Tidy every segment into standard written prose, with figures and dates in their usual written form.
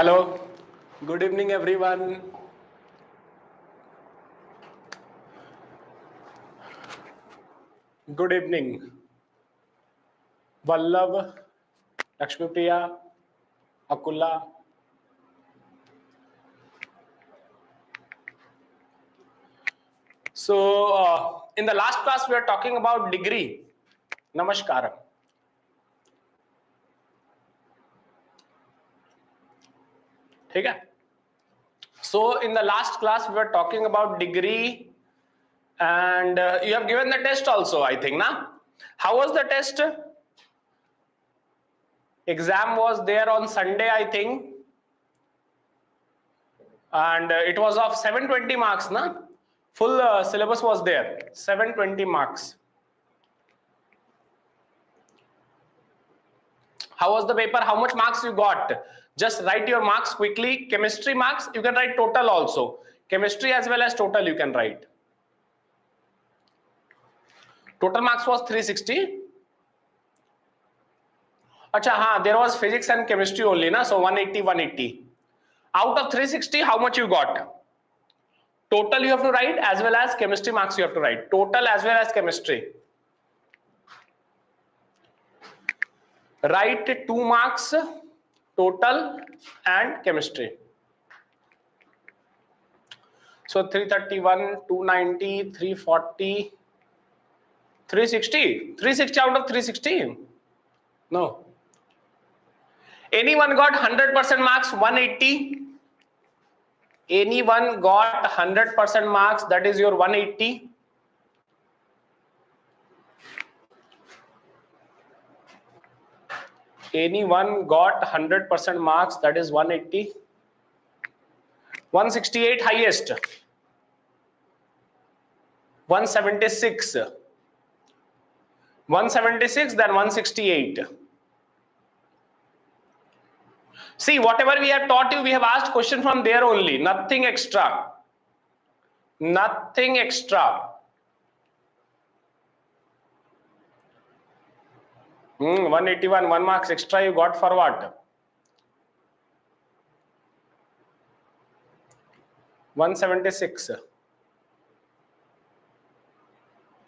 Hello, good evening everyone. Good evening. Vallabh, Lakshmipriya, Akula. So, in the last class we are talking about degree. Namaskaram. Okay. So, in the last class we were talking about degree, and you have given the test also, I think, na? How was the test? Exam was there on Sunday, I think, and it was of 720 marks, na? Full syllabus was there, 720 marks. How was the paper? How much marks you got? Just write your marks quickly. Chemistry marks, you can write total also. Chemistry as well as total you can write. Total marks was 360. Acha, there was physics and chemistry only, na? So 180, 180. Out of 360, how much you got? Total you have to write as well as chemistry marks you have to write. Total as well as chemistry. Write 2 marks, total and chemistry. So 331, 290, 340, 360. 360 out of 360? No. Anyone got 100% marks? 180. Anyone got 100% marks? That is your 180. Anyone got 100% marks? That is 180. 168 highest. 176. 176, then 168. See, whatever we have taught you, we have asked question from there only. Nothing extra. Nothing extra. 181, 1 marks extra you got for what? 176.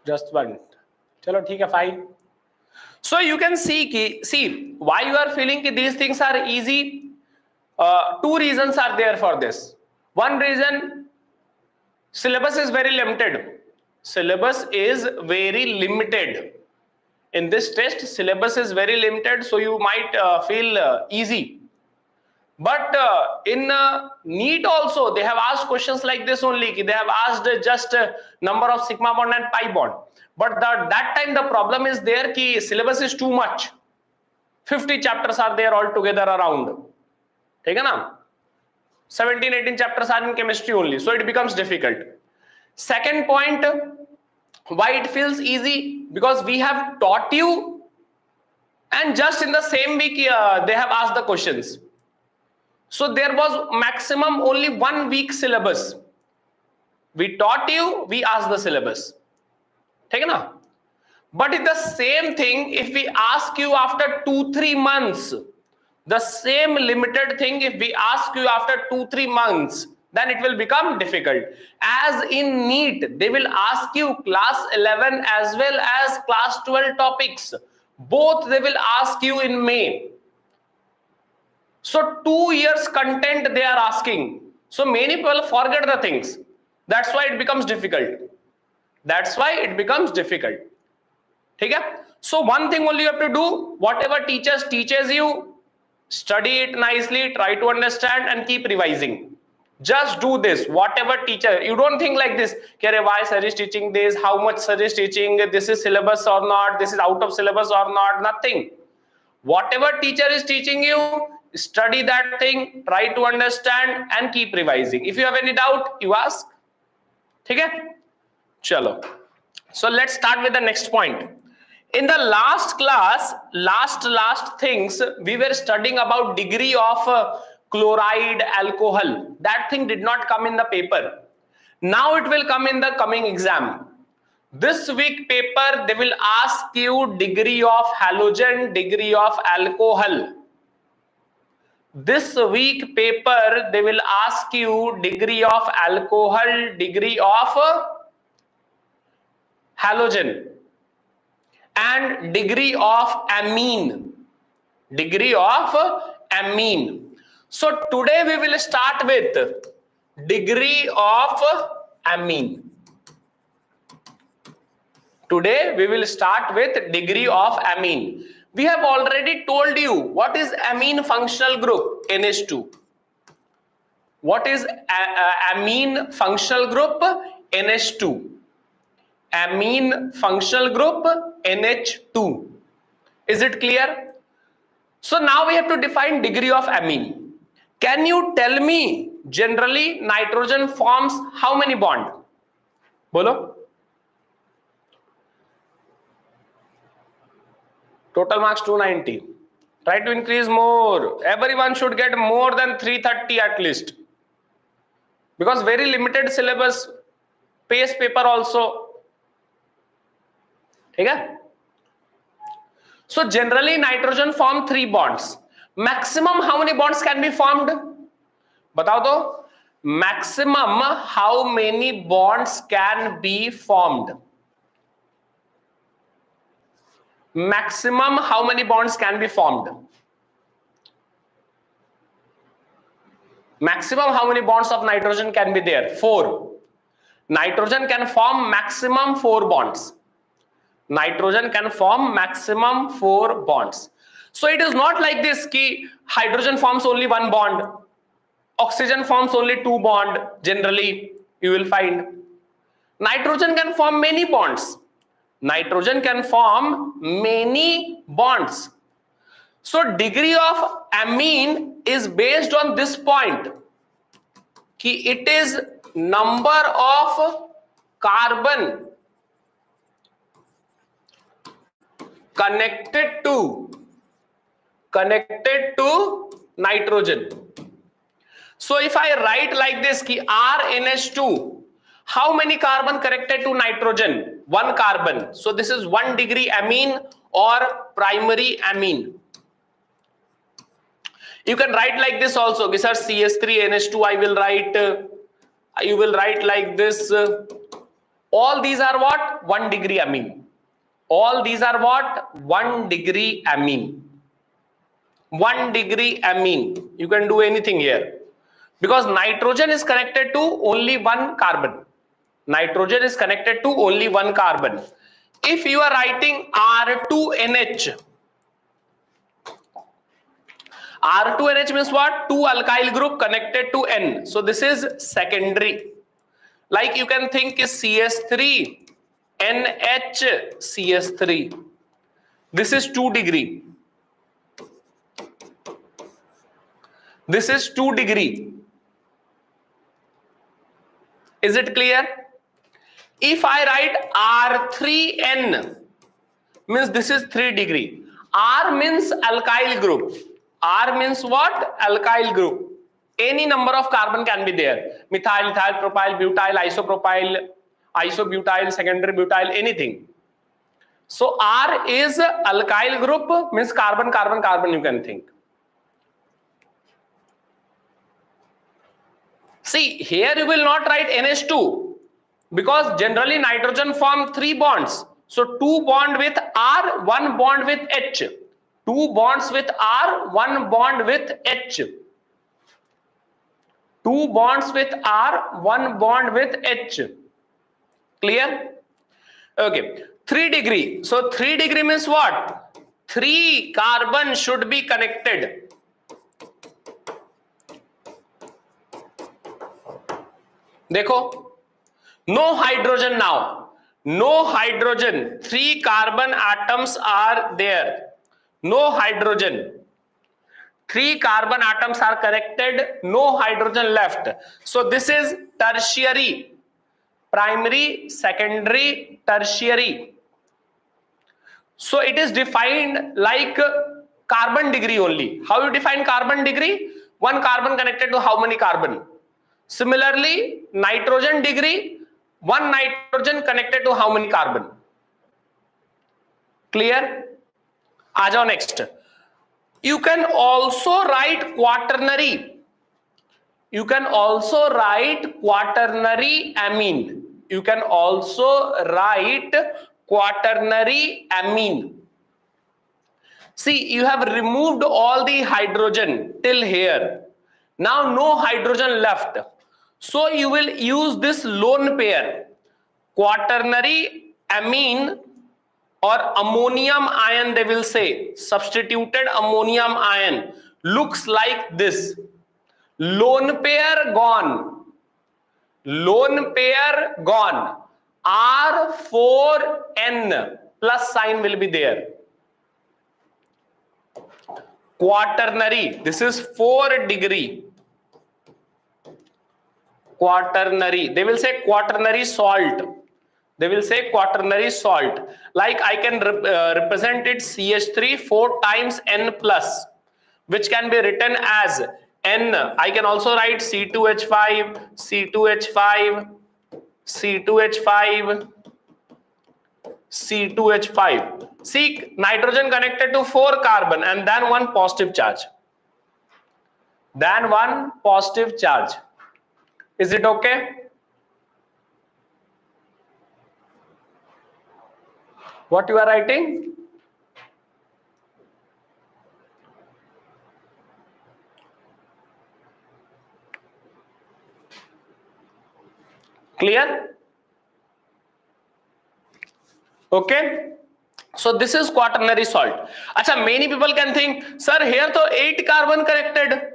Just one. Chalo, theek hai, fine. So you can see why you are feeling that these things are easy. 2 reasons are there for this. One reason, syllabus is very limited. Syllabus is very limited. In this test, syllabus is very limited, so you might feel easy. But in NEET also, they have asked questions like this only. They have asked just number of sigma bond and pi bond. But that time the problem is there ki syllabus is too much. 50 chapters are there altogether around. Okay, na? 17, 18 chapters are in chemistry only. So it becomes difficult. Second point, why it feels easy? Because we have taught you and just in the same week they have asked the questions. So there was maximum only 1 week syllabus. We taught you, we asked the syllabus. Okay, na? But it's the same thing if we ask you after 2-3 months. The same limited thing if we ask you after 2-3 months, then it will become difficult. As in NEET, they will ask you class 11 as well as class 12 topics. Both they will ask you in May. So 2 years content they are asking. So many people forget the things. That's why it becomes difficult. That's why it becomes difficult. Okay? So one thing only you have to do, whatever teachers teaches you, study it nicely, try to understand and keep revising. Just do this. Whatever teacher, you don't think like this, why sir is teaching this, how much sir is teaching, this is syllabus or not, this is out of syllabus or not, nothing. Whatever teacher is teaching you, study that thing, try to understand and keep revising. If you have any doubt, you ask. Okay? Chalo. So let's start with the next point. In the last class, last things, we were studying about degree of chloride, alcohol. That thing did not come in the paper. Now it will come in the coming exam. This week paper, they will ask you degree of halogen, degree of alcohol. this week paper they will ask you degree of alcohol, degree of halogen, and degree of amine. Degree of amine. So today we will start with degree of amine. Today we will start with degree of amine. We have already told you what is amine functional group, NH2. What is amine functional group, NH2. Amine functional group, NH2. Is it clear? So now we have to define degree of amine. Can you tell me generally nitrogen forms how many bond? Bolo. Total marks 290. Try to increase more. Everyone should get more than 330 at least. Because very limited syllabus, pace paper also. Okay? So generally nitrogen form 3 bonds. Maximum how many bonds can be formed? Batao to. Maximum how many bonds can be formed? Maximum how many bonds can be formed? Maximum how many bonds of nitrogen can be there? 4. Nitrogen can form maximum 4 bonds. Nitrogen can form maximum 4 bonds. So it is not like this ki hydrogen forms only 1 bond, oxygen forms only 2 bond. Generally you will find nitrogen can form many bonds. Nitrogen can form many bonds. So degree of amine is based on this point ki it is number of carbon connected to nitrogen. So if I write like this ki RNH2, how many carbon connected to nitrogen? 1 carbon. So this is 1 degree amine or primary amine. You can write like this also. These are CS3NH2. I will write. You will write like this. All these are what? 1 degree amine. All these are what? 1 degree amine. 1 degree amine. You can do anything here. Because nitrogen is connected to only 1 carbon. Nitrogen is connected to only 1 carbon. If you are writing R2NH, R2NH means what? 2 alkyl group connected to N. So this is secondary. Like you can think is CS3, NH, CS3. This is 2 degree. This is 2 degree. Is it clear? If I write R3N, means this is 3 degree. R means alkyl group. R means what? Alkyl group. Any number of carbon can be there. Methyl, ethyl, propyl, butyl, isopropyl, isobutyl, secondary butyl, anything. So R is alkyl group, means carbon, carbon, carbon you can think. See, here you will not write NH2 because generally nitrogen form 3 bonds. So 2 bond with R, 1 bond with H. 2 bonds with R, 1 bond with H. 2 bonds with R, 1 bond with H. Clear? Okay. 3 degree. So 3 degree means what? 3 carbon should be connected. देखो, no hydrogen now. No hydrogen. 3 carbon atoms are there. No hydrogen. 3 carbon atoms are connected. No hydrogen left. So this is tertiary. Primary, secondary, tertiary. So it is defined like carbon degree only. How you define carbon degree? 1 carbon connected to how many carbon? Similarly, nitrogen degree, 1 nitrogen connected to how many carbon? Clear? आ जाओ next. You can also write quaternary. You can also write quaternary amine. You can also write quaternary amine. See, you have removed all the hydrogen till here. Now no hydrogen left. So you will use this lone pair, quaternary amine or ammonium ion, they will say. Substituted ammonium ion looks like this. Lone pair gone. Lone pair gone. R4N plus sign will be there. Quaternary, this is 4 degree. Quaternary, they will say quaternary salt. They will say quaternary salt. Like I can represent it CH3 4 times N plus, which can be written as N. I can also write C2H5, C2H5, C2H5, C2H5. See, nitrogen connected to 4 carbon and then 1 positive charge. Then 1 positive charge. Is it okay? What you are writing? Clear? Okay. So this is quaternary salt. Acha, many people can think, sir, here to 8 carbon connected.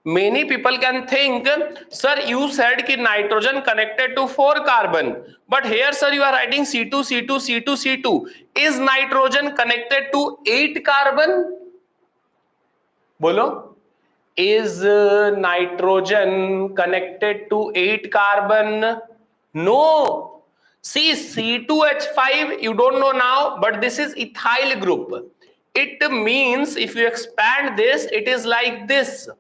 Many people can think, sir, you said ki nitrogen connected to 4 carbon, but here, sir, you are writing C2, C2, C2, C2. Is nitrogen connected to 8 carbon? Bolo. Is nitrogen connected to 8 carbon? No. See, C2H5, you don't know now, but this is ethyl group. It means if you expand this, it is like this.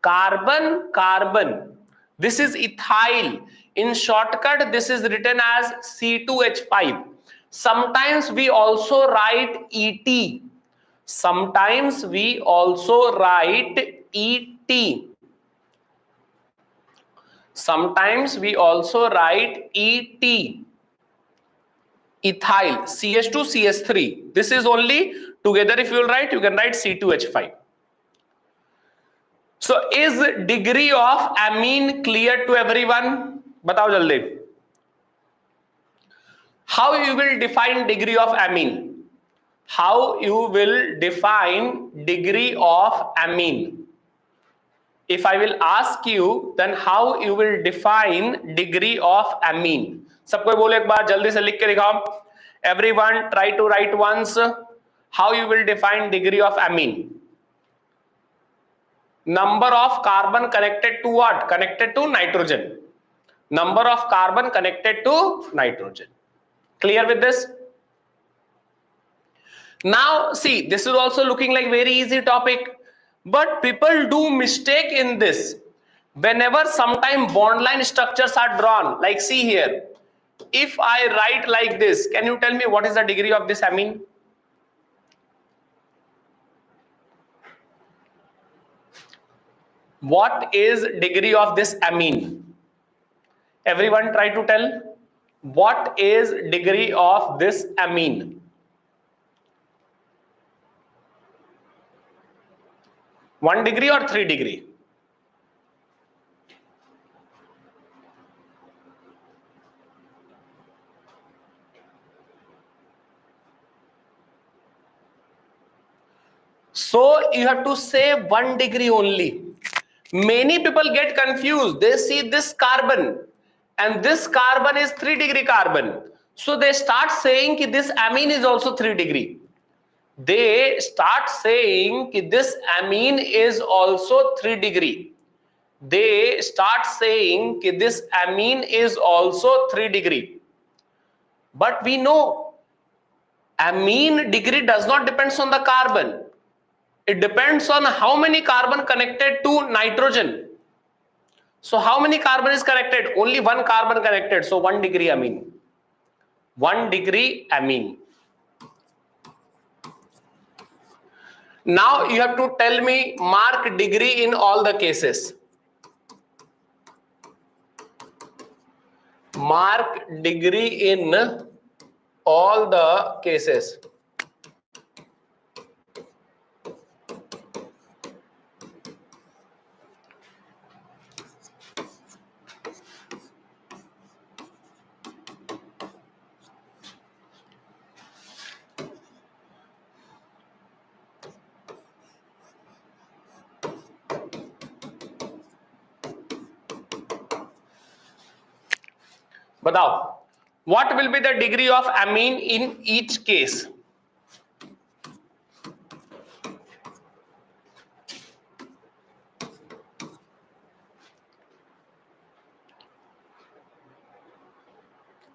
Carbon, carbon. This is ethyl. In shortcut, this is written as C2H5. Sometimes we also write ET. Sometimes we also write ET. Sometimes we also write ET. Ethyl, CH2, CH3. This is only together. If you will write, you can write C2H5. So is degree of amine clear to everyone? Batao jaldi. How you will define degree of amine? How you will define degree of amine? If I will ask you, then how you will define degree of amine? सब कोई बोले एक बार जल्दी से लिख के दिखाओ. Everyone try to write once. How you will define degree of amine? Number of carbon connected to what? Connected to nitrogen. Number of carbon connected to nitrogen. Clear with this? Now see, this is also looking like very easy topic, but people do mistake in this. Whenever sometime bond line structures are drawn, like see here, if I write like this, can you tell me what is the degree of this amine? What is degree of this amine? Everyone try to tell. What is degree of this amine? 1 degree or 3 degree? So you have to say 1 degree only. Many people get confused. They see this carbon and this carbon is 3 degree carbon. So they start saying that this amine is also 3 degree. They start saying that this amine is also 3 degree. They start saying that this amine is also 3 degree. But we know amine degree does not depend on the carbon. It depends on how many carbon connected to nitrogen. So how many carbon is connected? Only 1 carbon connected. So 1 degree amine. 1 degree amine. Now you have to tell me mark degree in all the cases. Mark degree in all the cases. बताओ, what will be the degree of amine in each case?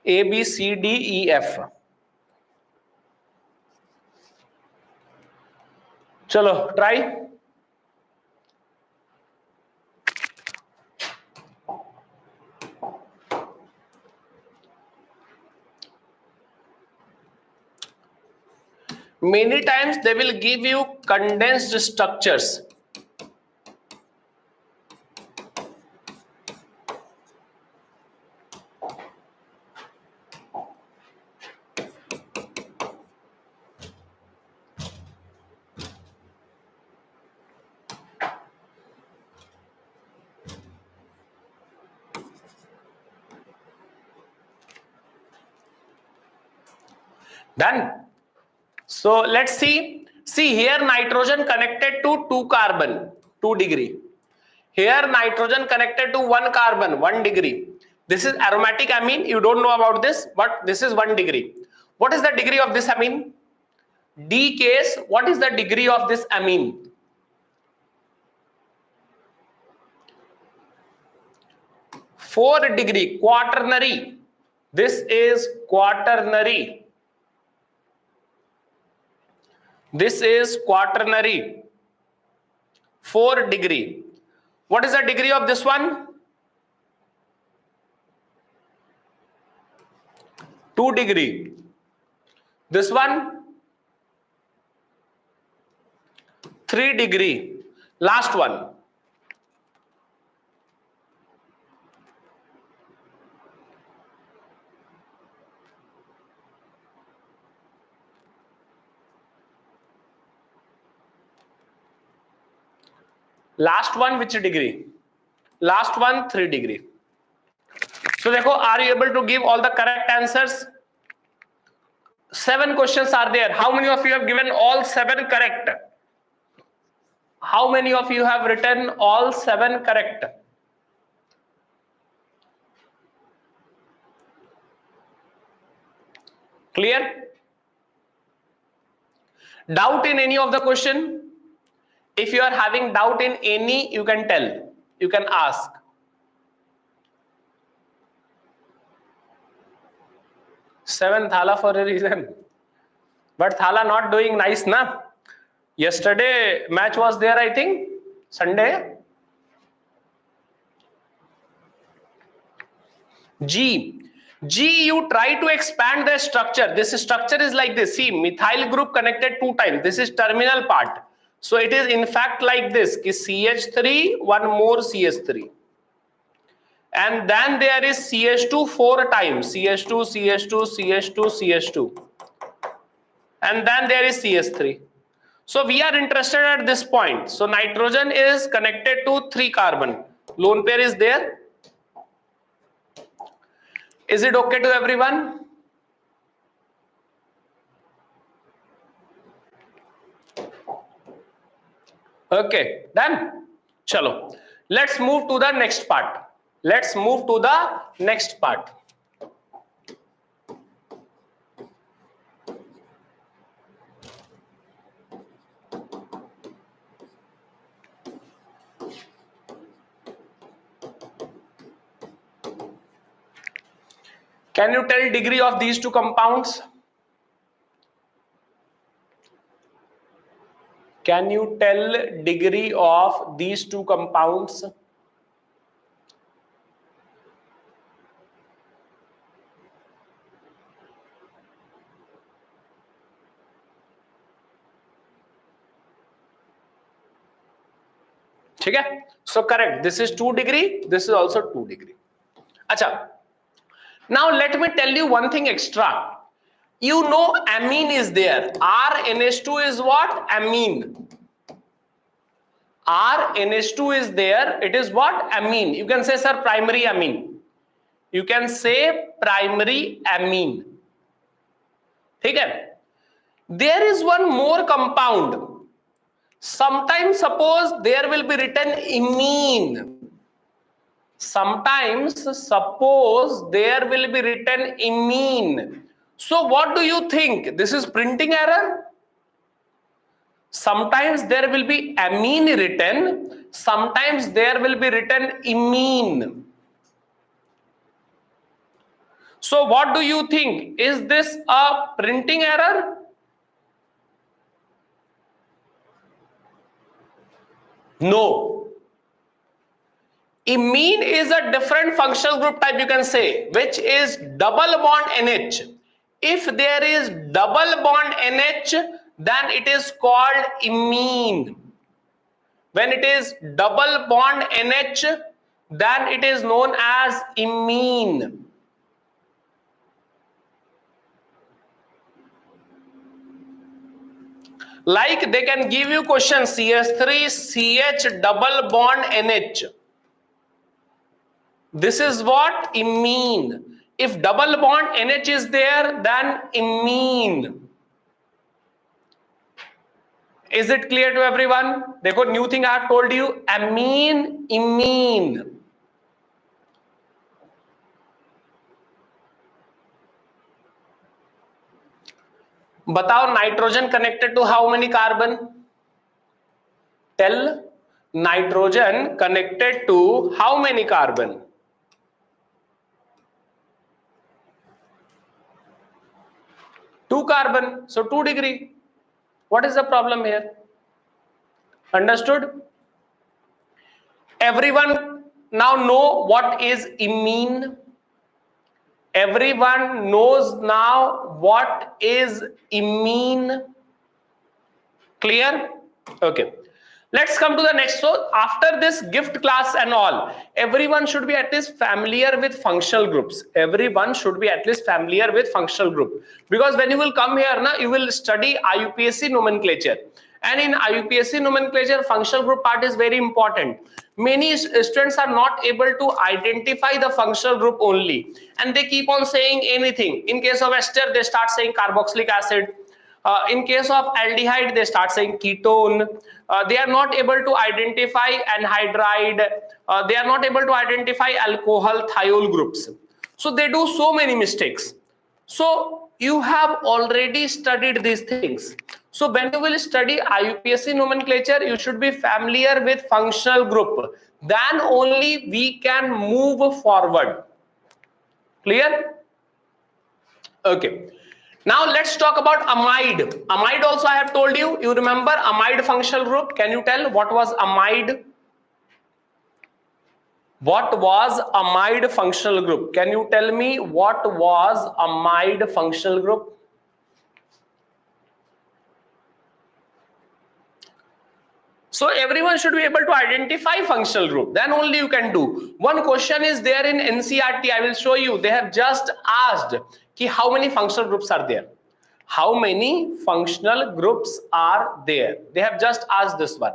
A, B, C, D, E, F. चलो try. Many times they will give you condensed structures. Done. So let's see. See here, nitrogen connected to 2 carbon, 2 degree. Here nitrogen connected to 1 carbon, 1 degree. This is aromatic amine. You don't know about this, but this is 1 degree. What is the degree of this amine? D case, what is the degree of this amine? Four degree, quaternary. This is quaternary. This is quaternary. 4 degree. What is the degree of this one? 2 degree. This one 3 degree. Last one. Last one which degree? Last one 3 degree. So देखो, are you able to give all the correct answers? 7 questions are there. How many of you have given all 7 correct? How many of you have written all 7 correct? Clear? Doubt in any of the question? If you are having doubt in any, you can tell, you can ask. Seven Thala for a reason, but Thala not doing nice, na? Yesterday match was there, I think, Sunday. G, you try to expand the structure. This structure is like this. See, methyl group connected 2 times. This is terminal part. So it is in fact like this, ki CH3, one more CH3. And then there is CH2 4 times, CH2, CH2, CH2, CH2. And then there is CH3. So we are interested at this point. So nitrogen is connected to 3 carbon. Lone pair is there. Is it okay to everyone? Okay, done. Chalo. Let's move to the next part. Let's move to the next part. Can you tell degree of these 2 compounds? Can you tell degree of these 2 compounds? ठीक है, so correct, this is 2 degree, this is also 2 degree. अच्छा, now let me tell you one thing extra. You know amine is there. RNH2 is what? Amine. RNH2 is there. It is what? Amine. You can say, sir, primary amine. You can say primary amine. ठीक है? There is one more compound. Sometimes suppose there will be written imine. Sometimes suppose there will be written imine. So what do you think? This is printing error? Sometimes there will be amine written, sometimes there will be written imine. So what do you think? Is this a printing error? No. Imine is a different functional group type, you can say, which is double bond NH. If there is double bond NH, then it is called imine. When it is double bond NH, then it is known as imine. Like they can give you question CH3 CH double bond NH. This is what? Imine. If double bond NH is there, then imine. Is it clear to everyone? देखो new thing I have told you, amine, imine. बताओ nitrogen connected to how many carbon? Tell. Nitrogen connected to how many carbon? 2 carbon. So 2 degree. What is the problem here? Understood? Everyone now know what is imine. Everyone knows now what is imine. Clear? Okay. Let's come to the next. So after this gift class and all, everyone should be at least familiar with functional groups. Everyone should be at least familiar with functional group, because when you will come here now, you will study IUPAC nomenclature, and in IUPAC nomenclature, functional group part is very important. Many students are not able to identify the functional group only, and they keep on saying anything. In case of ester, they start saying carboxylic acid. In case of aldehyde, they start saying ketone. They are not able to identify anhydride. They are not able to identify alcohol thiol groups. So they do so many mistakes. So you have already studied these things. So when you will study IUPAC nomenclature, you should be familiar with functional group. Then only we can move forward. Clear? Okay. Now let's talk about amide. Amide also I have told you. You remember amide functional group? Can you tell what was amide? What was amide functional group? Can you tell me what was amide functional group? So everyone should be able to identify functional group. Then only you can do. One question is there in NCERT. I will show you. They have just asked how many functional groups are there. How many functional groups are there? They have just asked this one.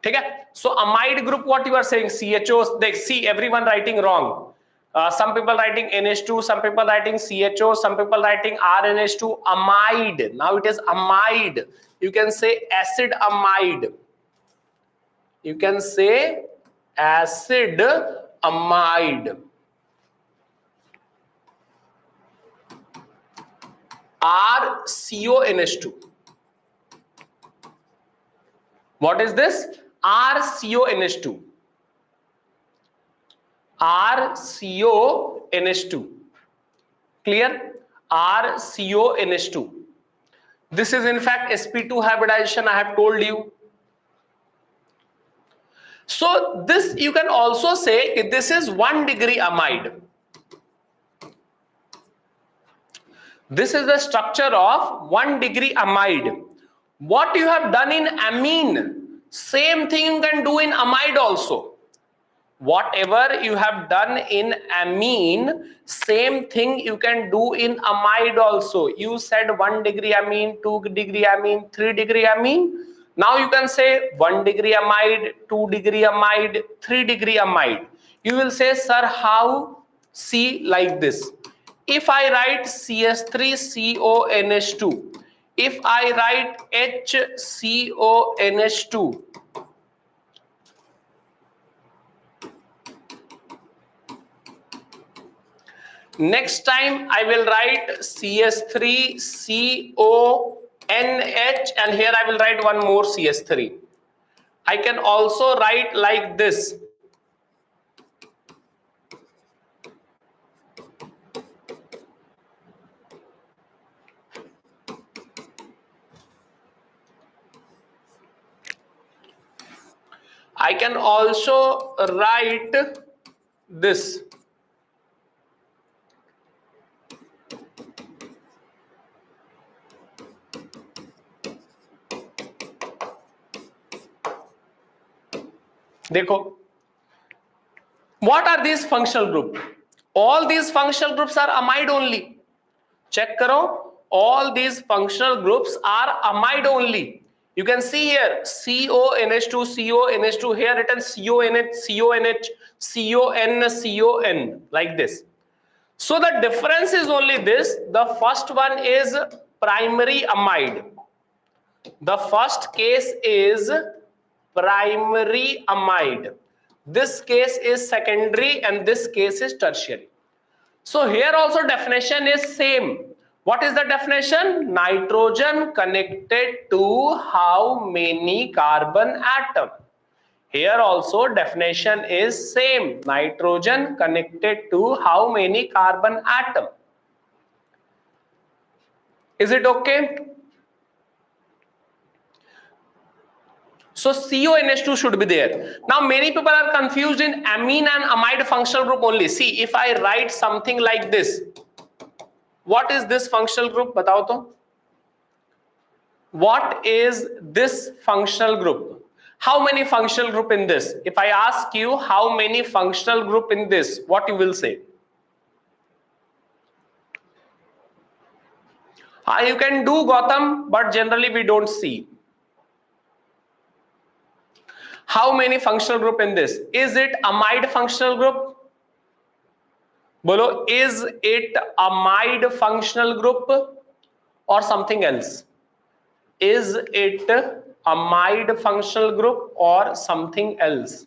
Okay. So amide group, what you are saying? CHO. They see everyone writing wrong. Some people writing NH2, some people writing CHO, some people writing RNH2. Amide. Now it is amide. You can say acid amide. You can say acid amide. RCONH2. What is this? RCONH2. RCONH2. Clear? RCONH2. This is in fact sp2 hybridization, I have told you. So this you can also say this is 1 degree amide. This is the structure of 1 degree amide. What you have done in amine, same thing you can do in amide also. Whatever you have done in amine, same thing you can do in amide also. You said 1 degree amine, 2 degree amine, 3 degree amine. Now you can say 1 degree amide, 2 degree amide, 3 degree amide. You will say, sir, how? See, like this. If I write CS3CONH2, if I write HCONH2, next time I will write CS3CONH, and here I will write one more CS3. I can also write like this. I can also write this. देखो, what are these functional group? All these functional groups are amide only. Check karo, all these functional groups are amide only. You can see here CONH2, CONH2, here written CONH, CONH, CON, like this. So the difference is only this. The first one is primary amide. The first case is primary amide. This case is secondary and this case is tertiary. So here also definition is same. What is the definition? Nitrogen connected to how many carbon atom? Here also definition is same. Nitrogen connected to how many carbon atom? Is it okay? So CONH2 should be there. Now many people are confused in amine and amide functional group only. See, if I write something like this, what is this functional group? Batao to. What is this functional group? How many functional group in this? If I ask you how many functional group in this, what you will say? You can do, Gautam, but generally we don't see. How many functional group in this? Is it amide functional group? Bolo, is it amide functional group or something else? Is it amide functional group or something else?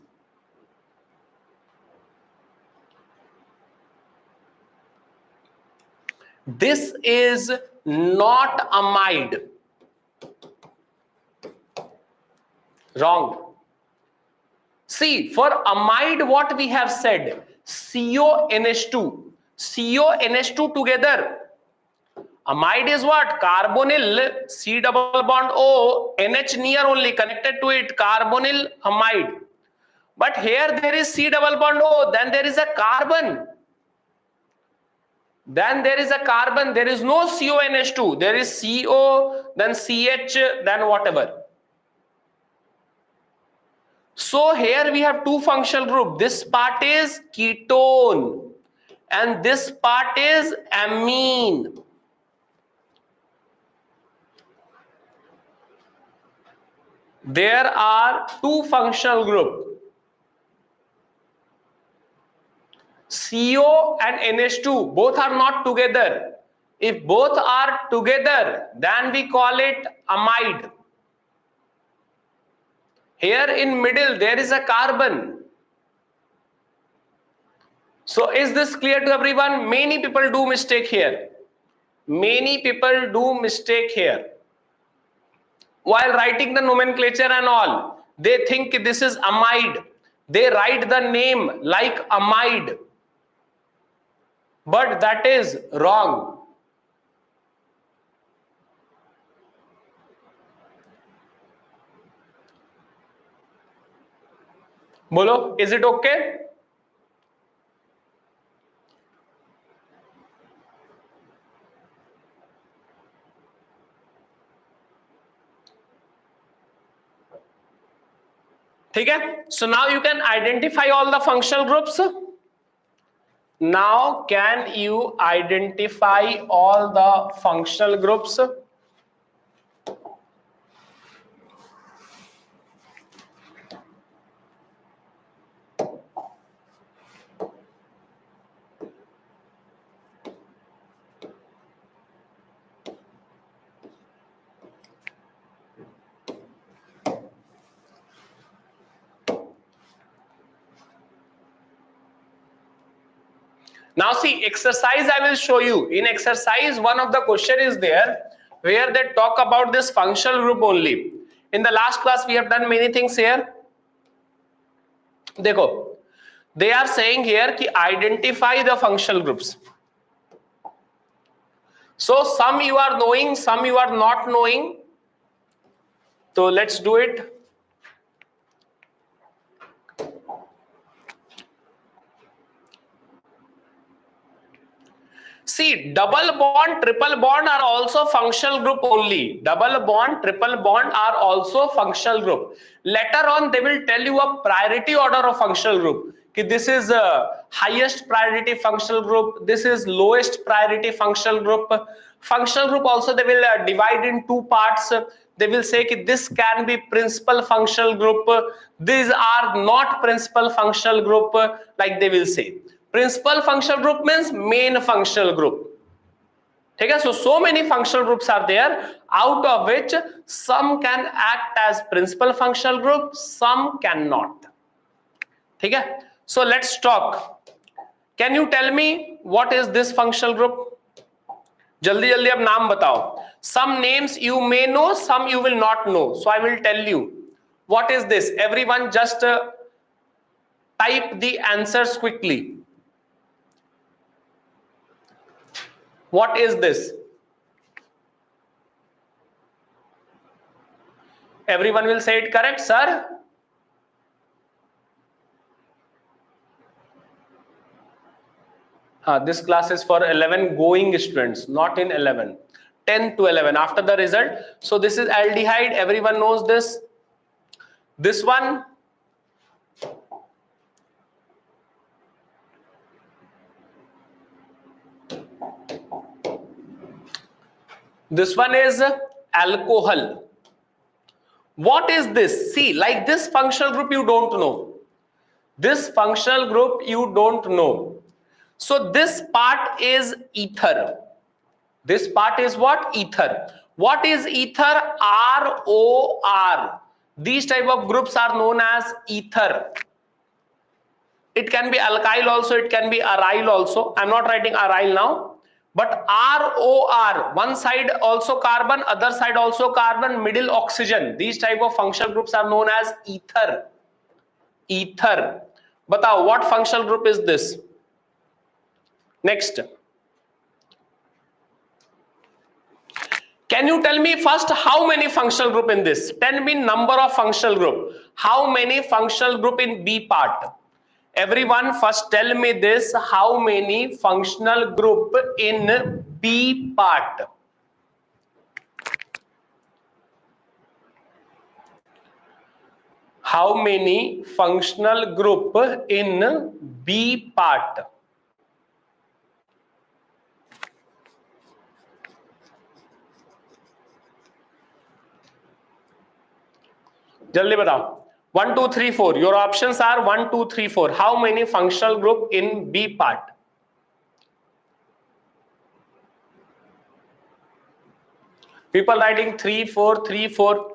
This is not amide. Wrong. See, for amide, what we have said, CONH2, CONH2 together. Amide is what? Carbonyl, C double bond O, NH near only connected to it, carbonyl amide. But here there is C double bond O, then there is a carbon. Then there is a carbon, there is no CONH2, there is CO, then CH, then whatever. So here we have two functional group. This part is ketone and this part is amine. There are two functional group, CO and NH2, both are not together. If both are together, then we call it amide. Here in middle there is a carbon. So is this clear to everyone? Many people do mistake here. Many people do mistake here. While writing the nomenclature and all, they think this is amide. They write the name like amide. But that is wrong. Bolo, is it okay? ठीक है. So now you can identify all the functional groups. Now can you identify all the functional groups? Now see, exercise I will show you. In exercise, one of the question is there where they talk about this functional group only. In the last class, we have done many things here. देखो, they are saying here कि identify the functional groups. So some you are knowing, some you are not knowing. So let's do it. See, double bond, triple bond are also functional group only. Double bond, triple bond are also functional group. Later on, they will tell you a priority order of functional group. This is highest priority functional group. This is lowest priority functional group. Functional group also they will divide in two parts. They will say that this can be principal functional group. These are not principal functional group, like they will say. Principal functional group means main functional group. Okay, so many functional groups are there, out of which some can act as principal functional group, some cannot. Okay, so let's talk. Can you tell me what is this functional group? जल्दी जल्दी अब नाम बताओ. Some names you may know, some you will not know. So I will tell you what is this. Everyone just type the answers quickly. What is this? Everyone will say it correct, sir. This class is for 11 going students, not in 11. 10 to 11 after the result. So this is aldehyde. Everyone knows this. This one. This one is alcohol. What is this? See, like this functional group you don't know. This functional group you don't know. So this part is ether. This part is what? Ether. What is ether? ROR. These type of groups are known as ether. It can be alkyl also, it can be aryl also. I'm not writing aryl now. But ROR, one side also carbon, other side also carbon, middle oxygen. These type of functional groups are known as ether. Ether. Batao, what functional group is this? Next. Can you tell me first how many functional group in this? 10 mean number of functional group. How many functional group in B part? Everyone first tell me this, how many functional group in B part? How many functional group in B part? Jaldi batao. 1, 2, 3, 4. Your options are 1, 2, 3, 4. How many functional group in B part? People writing 3, 4, 3, 4.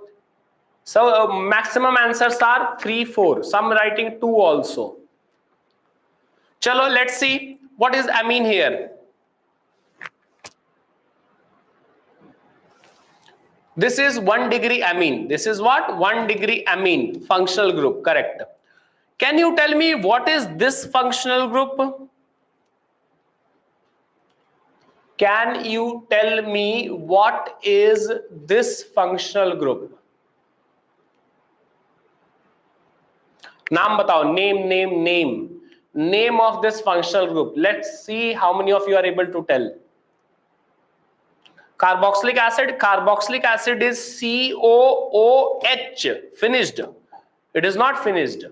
So maximum answers are 3, 4. Some writing 2 also. Chalo, let's see what is amine here. This is 1 degree amine. This is what? 1 degree amine functional group. Correct. Can you tell me what is this functional group? Can you tell me what is this functional group? Naam batao. Name of this functional group. Let's see how many of you are able to tell. Carboxylic acid is COOH. Finished. It is not finished.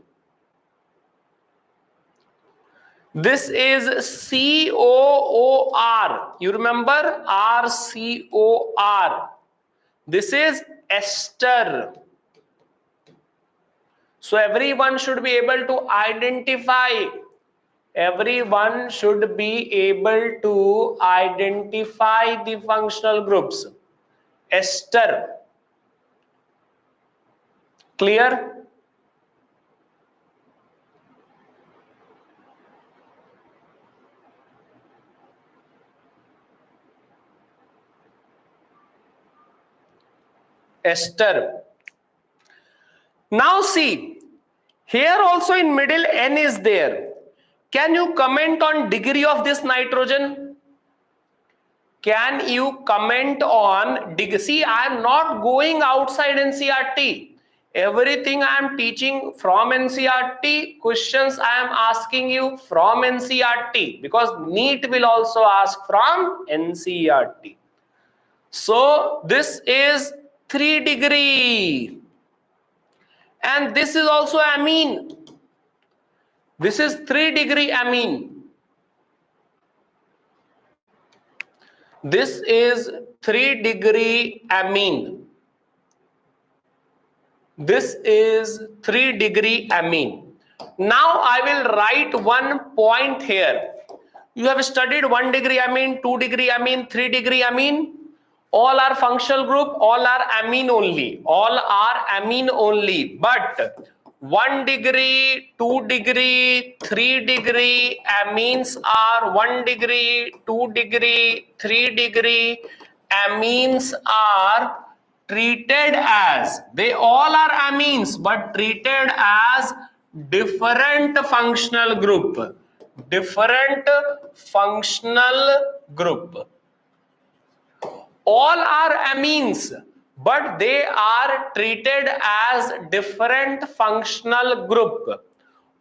This is COOR. You remember RCOR. This is ester. So everyone should be able to identify. Everyone should be able to identify the functional groups. Ester. Clear? Ester. Now see, here also in middle N is there. Can you comment on degree of this nitrogen? Can you comment on degree? See, I am not going outside NCERT. Everything I am teaching from NCERT, questions I am asking you from NCERT, because NEET will also ask from NCERT. So this is 3 degree. And this is also amine. This is 3 degree amine. This is 3 degree amine. This is 3 degree amine. Now I will write one point here. You have studied 1 degree amine, 2 degree amine, 3 degree amine. All are functional group, all are amine only. All are amine only. But 1 degree, 2 degree, 3 degree amines are 1 degree, 2 degree, 3 degree amines are treated as, they all are amines but treated as different functional group. Different functional group. All are amines but they are treated as different functional group.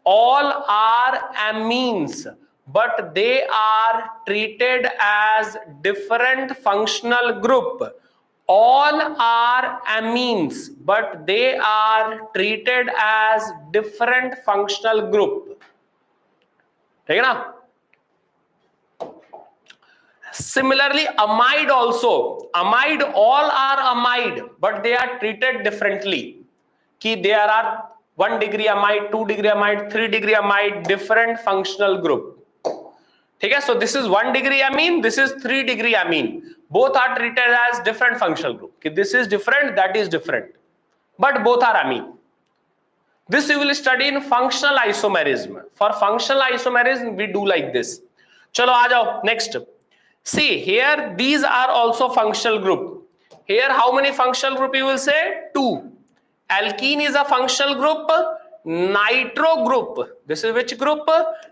All are amines but they are treated as different functional group. All are amines but they are treated as different functional group. ठीक है ना? Similarly, amide also. Amide, all are amide, but they are treated differently. Ki there are 1 degree amide, 2 degree amide, 3 degree amide, different functional group. Okay, so this is 1 degree amine, this is 3 degree amine. Both are treated as different functional group. Ki this is different, that is different, but both are amine. This you will study in functional isomerism. For functional isomerism, we do like this. Chalo, aa jao, next. See, here these are also functional group. Here how many functional group you will say? 2. Alkene is a functional group. Nitro group. This is which group?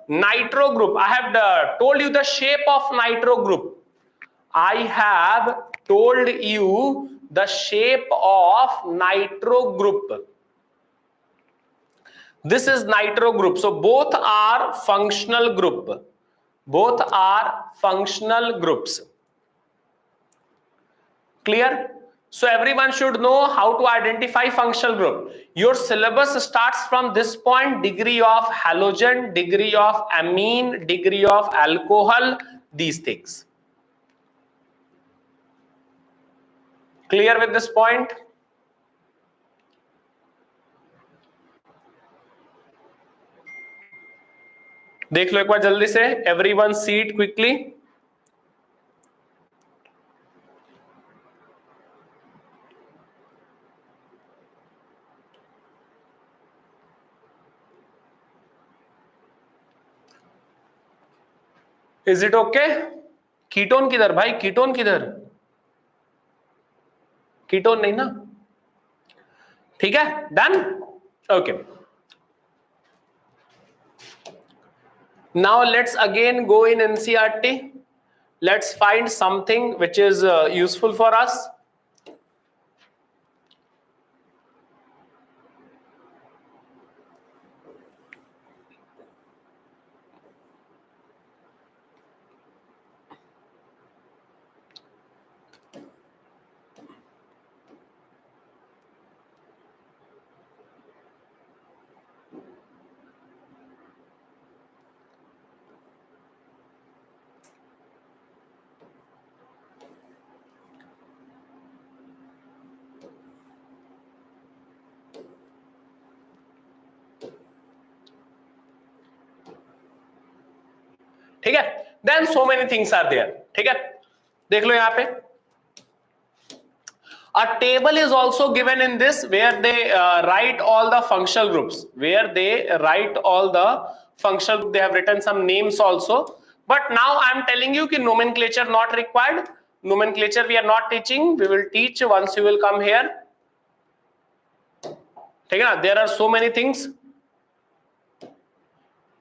Nitro group. I have told you the shape of nitro group. I have told you the shape of nitro group. This is nitro group. So both are functional group. Both are functional groups. Clear? So everyone should know how to identify functional group. Your syllabus starts from this point: degree of halogen, degree of amine, degree of alcohol, these things. Clear with this point? देख लो एक बार जल्दी से. Everyone see it quickly. Is it okay? Ketone किधर भाई? Ketone किधर? Ketone नहीं ना? ठीक है, done. Okay. Now let's again go in NCERT. Let's find something which is useful for us. ठीक है, then so many things are there, ठीक है, देख लो यहाँ पे a table is also given in this where they write all the functional groups, they have written some names also, but now I am telling you कि nomenclature not required, nomenclature we are not teaching, we will teach once you will come here, ठीक है ना, there are so many things,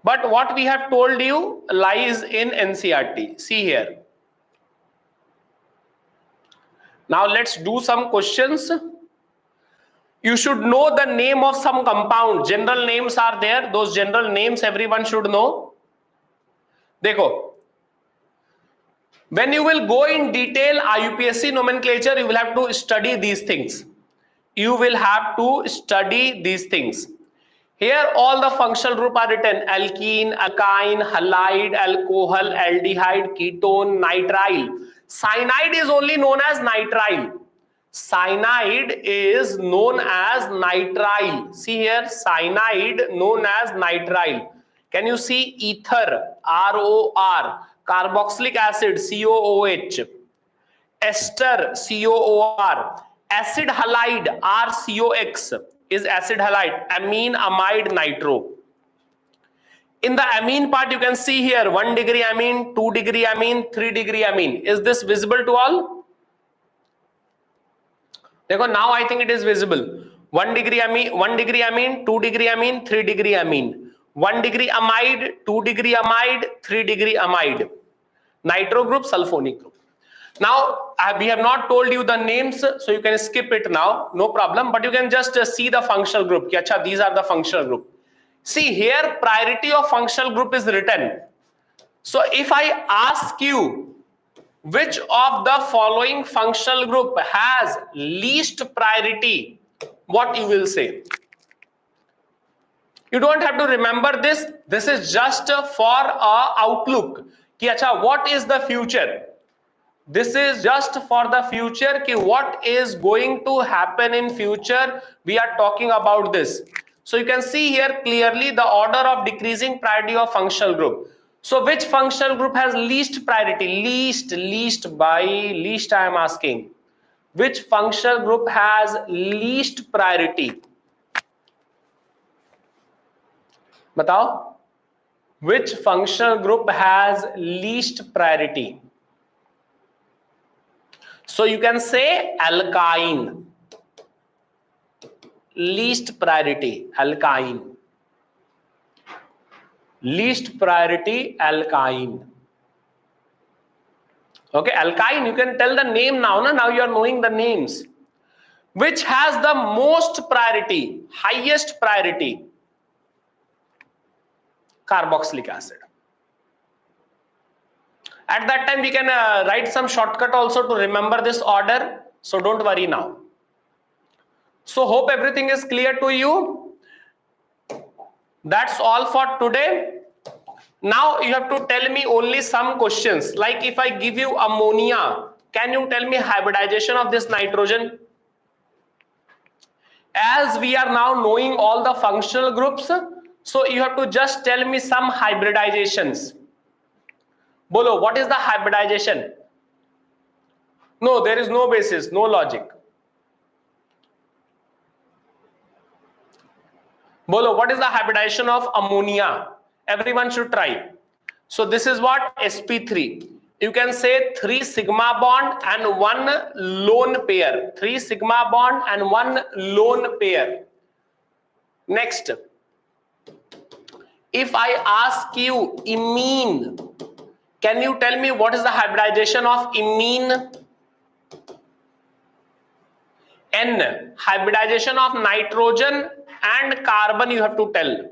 but what we have told you lies in NCERT. See here. Now let's do some questions. You should know the name of some compound. General names are there. Those general names everyone should know. देखो, when you will go in detail IUPSC nomenclature, you will have to study these things. You will have to study these things. Here all the functional group are written: alkene, alkyne, halide, alcohol, aldehyde, ketone, nitrile. Cyanide is only known as nitrile. Cyanide is known as nitrile. See here, cyanide known as nitrile. Can you see ether, ROR, carboxylic acid, COOH, ester, COOR, acid halide, RCOX is acid halide, amine, amide, nitro. In the amine part, you can see here 1 degree amine, 2 degree amine, 3 degree amine. Is this visible to all? देखो, now I think it is visible. 1 degree amine, 2 degree amine, 3 degree amine, 1 degree amide, 2 degree amide, 3 degree amide. Nitro group, sulfonic group. Now we have not told you the names, so you can skip it now, no problem, but you can just see the functional group. Acha, these are the functional group. See here, priority of functional group is written. So if I ask you which of the following functional group has least priority, what you will say? You don't have to remember this. This is just for a outlook कि अच्छा, what is the future? This is just for the future कि what is going to happen in future. We are talking about this. So you can see here clearly the order of decreasing priority of functional group. So which functional group has least priority? Least by least I am asking. Which functional group has least priority? बताओ, which functional group has least priority? So you can say alkyne. Least priority, alkyne. Least priority, alkyne. Okay, alkyne, you can tell the name now. Now you are knowing the names. Which has the most priority, highest priority? Carboxylic acid. At that time we can write some shortcut also to remember this order, so don't worry now. So hope everything is clear to you. That's all for today. Now you have to tell me only some questions, like if I give you ammonia, can you tell me hybridization of this nitrogen? As we are now knowing all the functional groups, so you have to just tell me some hybridizations. Bolo, what is the hybridization? No, there is no basis, no logic. Bolo, what is the hybridization of ammonia? Everyone should try. So this is what? sp3. You can say 3 sigma bond and 1 lone pair. 3 sigma bond and 1 lone pair. Next, if I ask you imine, can you tell me what is the hybridization of imine? N, hybridization of nitrogen and carbon you have to tell.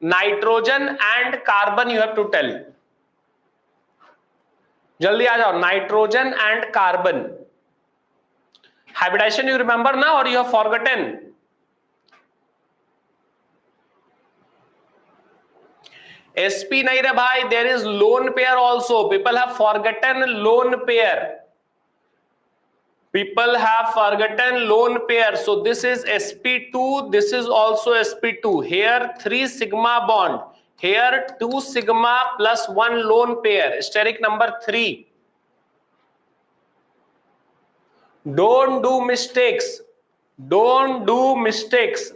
Nitrogen and carbon you have to tell. Jaldi aa jao, nitrogen and carbon. Hybridization you remember now or you have forgotten? sp nahi re bhai, there is lone pair also. People have forgotten lone pair. People have forgotten lone pair. So this is sp2, this is also sp2. Here 3 sigma bond. Here 2 sigma plus 1 lone pair, steric number 3. Don't do mistakes. Don't do mistakes.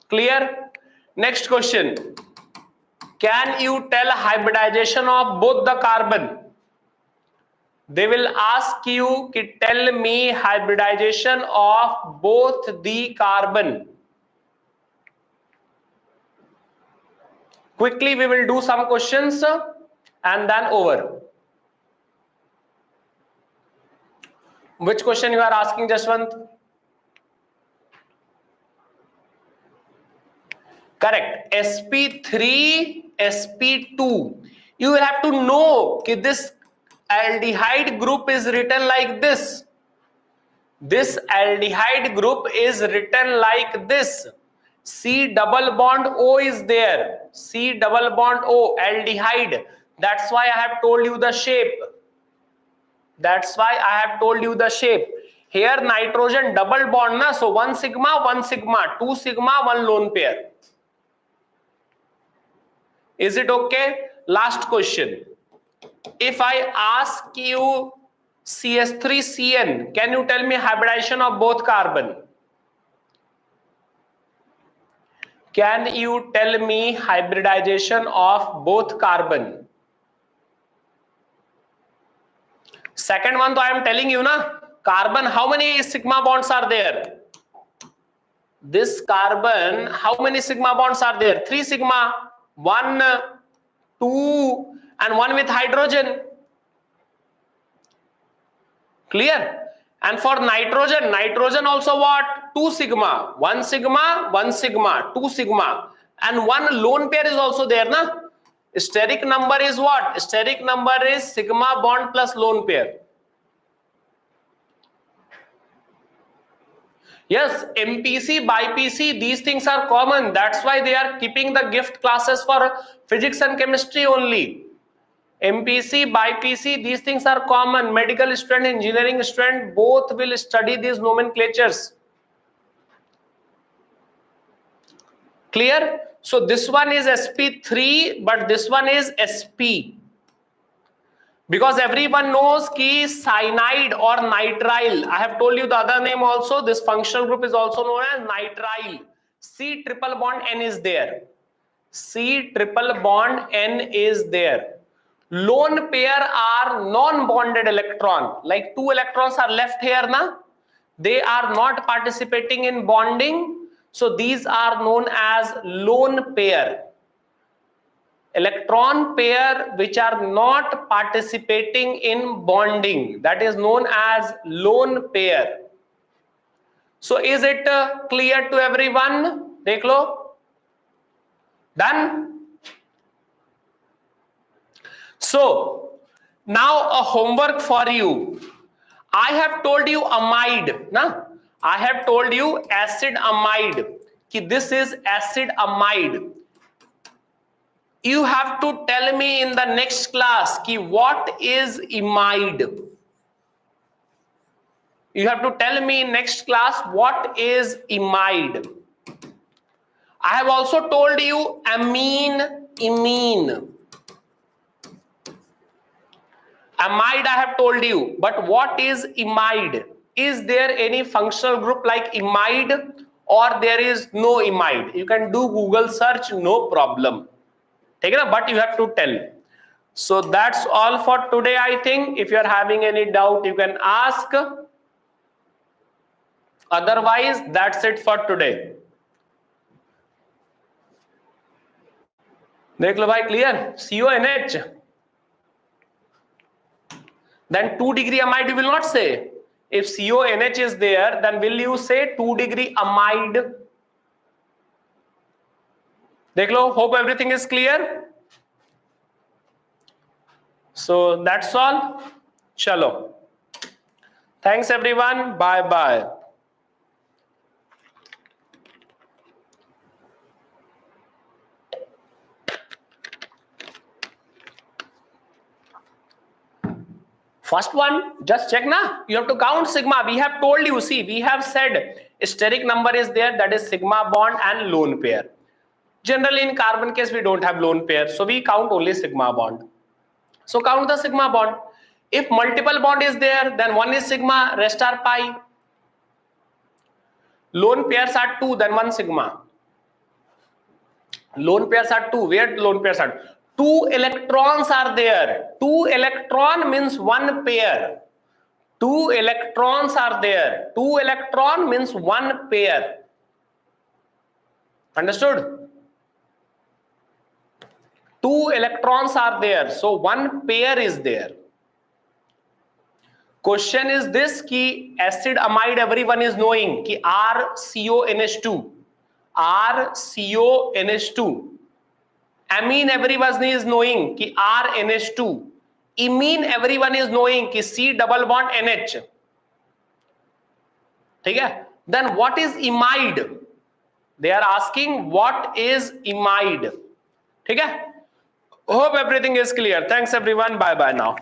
Clear? Next question. Can you tell hybridization of both the carbon? They will ask you कि tell me hybridization of both the carbon. Quickly we will do some questions and then over. Which question you are asking, Jaswant? Correct. sp3 sp2. You will have to know that this aldehyde group is written like this. This aldehyde group is written like this. C double bond O is there. C double bond O, aldehyde. That's why I have told you the shape. That's why I have told you the shape. Here nitrogen double bond na, so 1 sigma, 2 sigma, 1 lone pair. Is it okay? Last question. If I ask you CS3CN, can you tell me hybridization of both carbon? Can you tell me hybridization of both carbon? Second one, I am telling you na, carbon, how many sigma bonds are there? This carbon, how many sigma bonds are there? 3 sigma, 1, 2 and 1 with hydrogen. Clear? And for nitrogen, nitrogen also what? 2 sigma, 1 sigma, 1 sigma, 2 sigma and 1 lone pair is also there na? Steric number is what? Steric number is sigma bond plus lone pair. Yes, MPC, BiPC, these things are common. That's why they are keeping the gift classes for physics and chemistry only. MPC, BiPC, these things are common. Medical student, engineering student, both will study these nomenclatures. Clear? So this one is sp3, but this one is sp. Because everyone knows ki cyanide or nitrile. I have told you the other name also. This functional group is also known as nitrile. C triple bond N is there. C triple bond N is there. Lone pair are non-bonded electron. Like 2 electrons are left here na. They are not participating in bonding. So these are known as lone pair. Electron pair which are not participating in bonding, that is known as lone pair. So is it clear to everyone? Dekh lo. Done? So now a homework for you. I have told you amide, na? I have told you acid amide. Ki this is acid amide. You have to tell me in the next class ki what is imide. You have to tell me in next class what is imide. I have also told you amine, imine. Amide I have told you, but what is imide? Is there any functional group like imide or there is no imide? You can do Google search, no problem. But you have to tell. So that's all for today, I think. If you are having any doubt, you can ask. Otherwise, that's it for today. Dekh lo bhai, clear? CONH. Then 2 degree amide you will not say. If CONH is there, then will you say 2 degree amide? Dekh lo, hope everything is clear. So that's all. Chalo. Thanks everyone. Bye bye. First one, just check na. You have to count sigma. We have told you, see, we have said steric number is there, that is sigma bond and lone pair. Generally in carbon case we don't have lone pair, so we count only sigma bond. So count the sigma bond. If multiple bond is there, then one is sigma, rest are pi. Lone pairs are 2, then 1 sigma. Lone pairs are 2. Where lone pairs are? 2 electrons are there. 2 electron means 1 pair. 2 electrons are there. 2 electron means 1 pair. Understood? 2 electrons are there, so 1 pair is there. Question is this ki acid amide everyone is knowing ki RCONH2, RCONH2. Amine everyone is knowing ki RNH2. imine everyone is knowing ki C double bond NH. ठीक है? Then what is imide? They are asking what is imide. ठीक है? Hope everything is clear. Thanks everyone. Bye bye now.